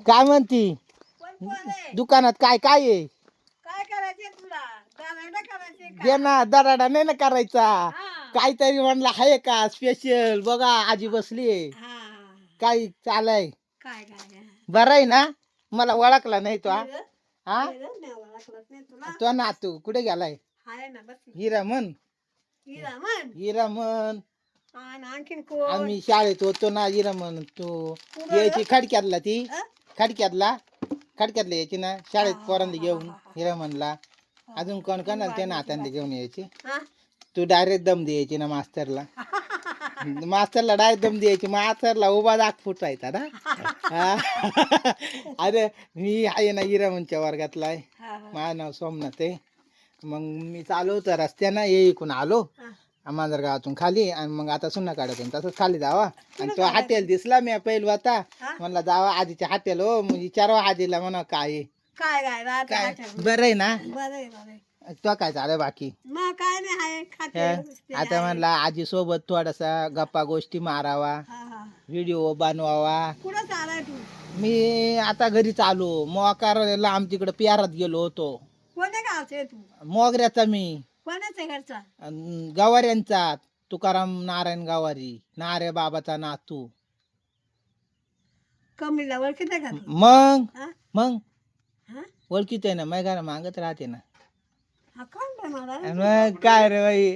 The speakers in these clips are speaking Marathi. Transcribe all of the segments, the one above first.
काय म्हणती दुकानात काय काय आहे काय करायचे तुला दाराडा करायचे का दे ना दराडा नाही ना करायचा हा. काहीतरी म्हणलं आहे का स्पेशल बघा आजी बसली हा. काय चालय काय काय बरं आहे ना मला ओळखला नाही तो हा नाही ओळखलंच नाही तुला तो ना तू कुठे गेलाय हाय ना बस हिरामन हिरा म्हण हिरामन आणि आणखीन कोण आम्ही शाळेत होतो ना हिरामन तू कुठं? यायची खडक्यातला ती अ? खडक्यातला यायची ना शाळेत हा, पोरांना हा, घेऊन हा, हा. हिरामनला अजून कोण कोणाला त्या नात्यांना घेऊन यायची हा? तू डायरेक्ट दम द्यायची ना मास्तरला मास्तरला डायरेक्ट दम द्यायची मास्तरला उभा दाग फुटायचा ना हा. अरे मी आहे ना हिरामनच्या वर्गातला आहे हा, हा. माझं नाव सोमनाथ आहे मग मी चालू होतं रस्त्यानं ये इकून आलो हा. मांजर गावातून खाली आणि मग आता सुन्ना काढतून तसंच खाली जावा आणि कुठं तो काढायचं? हॉटेल दिसला मी पहिला होता हा? म्हणला जावा आजीच्या हॉटेल हो मग विचारवा आजीला म्हणा काय आहे. काय काय राहते काय आठवण. बरं आहे ना बरं आहे बरं आहे तो काय झालं बाकी मग काय नाही आहे खाते हा? नुसते आता आहे. म्हणला आजी सोबत थोडासा गप्पा गोष्टी मारावा हा, हा. व्हिडिओ बनवावा कुठं चालाय तू मी आता घरीच आलो मोकाराला आमच्या इकडे प्यारात गेलो होतो कोण्या गावचे आहे तू मोगऱ्याचा मी कोणाच्या घरचा अन गवाऱ्यांचा तुकाराम नारायण गवारी नारे बाबाचा नातू कमलीला ओळखीत आहे का तू मग हा? मग हा? ओळखीत आहे ना मैगाला मागत राहते ना हा, कोण बाई मला मग काय रे बाई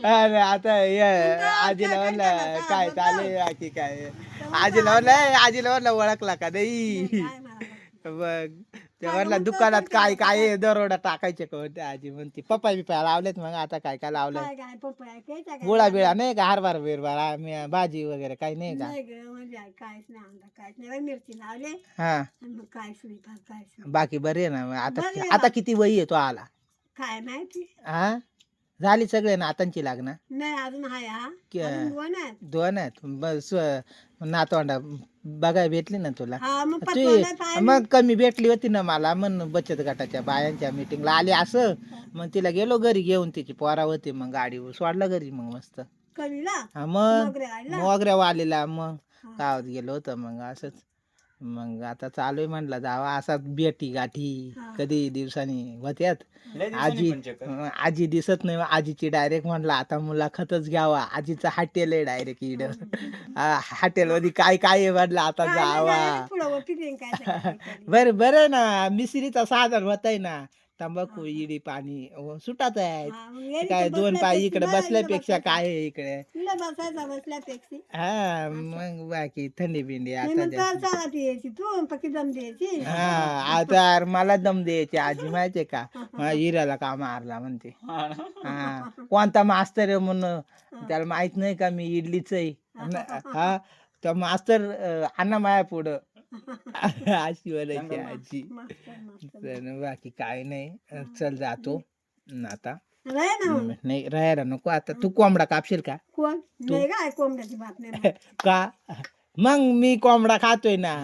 अरे आता तुमचं आजीला काय म्हणलं करता? काय बोलतो. चालू बाकी काय आजीला म्हणलं आजीला म्हणलं ओळखला का नाही काय मला बघ ते काय म्हणलं म्हणतो, दुकानात काय काय काय आहे, दरोडा टाकायचे का म्हणते आजी म्हणते पप्पा बिप्पा लावलेत मग आता काय काय लावलंय काय काय पपया घ्यायचा का गुळा बिळा नाही का हरभरा बिरभरा भाजी वगैरे काही नाही का नाही ग म्हणजे काहीच नाही आणलं काहीच नाही बाई, मिरची लावले हा आणि मग काहीच नाही फार काहीच नाही बाकी बरे आहे ना मग आता बरे आहे आता बा. किती वही आहे तो आला काय माहिती हा झाली सगळे नातांची लग्न नाही अजून आहे हा क्या? अजून दोन आहेत दोन आहेत बस नातवंडा बघाय भेटली ना तुला हा मग तू पटवलं काय मग कमी भेटली होती ना मला म्हण बचत गटाच्या बायांच्या मीटिंगला आली असं मग तिला गेलो घरी घेऊन तिची पोरा होती मग गाडीवर सोडला घरी मग मस्त कलीला हा मग मोगरे आईला मोगऱ्या वालीला मग हा. गावात गेलो होतं मग असंच मग आता चालू आहे म्हणलं जावा असा भेटी गाठी हा. कधी दिवसांनी होत्यात आजी आजी दिसत नाही आजीची डायरेक्ट म्हणलं आता मुलाखतच घ्यावा आजीचं हॉटेल आहे डायरेक्ट इड हॉटेल मध्ये काय काय आहे म्हणलं आता काय नाही जावा झालं, पुढं वरती देईन काय ते काहीतरी. बरं बरं ना मिसरीचा साधन होत आहे ना तंबाखू हा. इडी पाणी सुटात आहे हा, मग येरी काय तर दोन पाय बसल्यापेक्षा इकडे बरं, बसल्यापेक्षा इकडं काय आहे इकडे इकडं बसायचा बसल्यापेक्षा हा मग बाकी थंडी बिंडी नाही आता मग तर चाला ती यायची तू पक्की दम द्यायची हा आता यार मला दम द्यायची आजी माहितीये का मला हिऱ्याला का मारला म्हणते हा कोणता मास्तर आहे म्हणून त्याला माहित नाही का मी इडलीच आहे हा तर मास्तर अण्णा माया पुढं अशी बोलायची आजी मास्तर मास्तर तर बाकी काय नाही चल जातो आता राय ना मग. नाही राहायला नको आता तू कोंबडा कापशील का कोण नाही काय कोंबड्याची बात नाही मला. का मग मी कोंबडा खातोय ना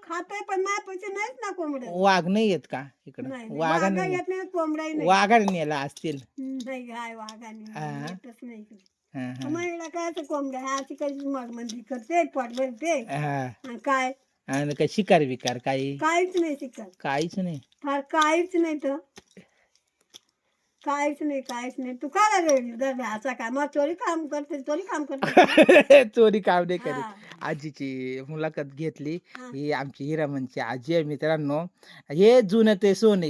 खातोय पण माझ्या पैसे नाहीच ना कोंबड्या वाघ नाही येत का इकडं नाही वाघा वाघा येत नाही कोंबडाही नाही वाघाने नेला असतील नाही काय वाघाने हा. येतच नाही इकडे हा, हा. मग इकडे काय तर कोंबड्या ह्या अशी काही मंदी करते पोट भरते हा. आणि काय आणि काय शिकार बिकार काही काहीच नाही शिकत काहीच नाही फार काहीच नाही तर काहीच नाही तू काय रे असा काय मग चोरी काम करते चोरी काम नाही हा. करीत आजीची मुलाखत घेतली हा. ही आमची हिरामनची आजी आहे मित्रांनो हे जुनं ते सोने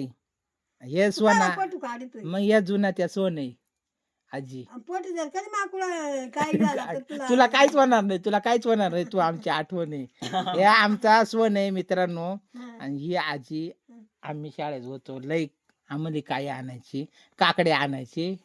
हे सोना पोटू काढतोय मग या जुना त्या सोने आजी पोट जर कधी माकुळा काही झाला तर तुला काहीच होणार नाही तुला काहीच होणार नाही तू आमची आठवण आहे हे आमचा सोन आहे मित्रांनो हा. आणि ही आजी आम्ही शाळेत होतो लई आम्हाला काय आणायची काकडे आणायची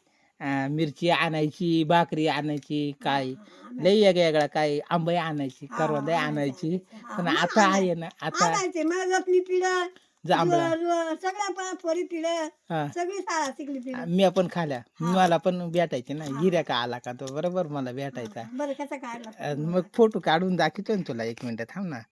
मिरची आणायची भाकरी आणायची काय लई वेगळ्या काय आंबे आणायची करवंदे आणायची पण आता आहे ना आता आणायचे मला जपली पिढं जांभळं सगळ्या पोरी पिढं हा सगळी शाळा शिकली पिढं मी पण खाल्या मला पण भेटायचे ना हिऱ्या का आला का तो बरोबर मला भेटायचा बरं कसं काढलं मग फोटो काढून दाखवतो ना तुला 1 मिनिट थांब ना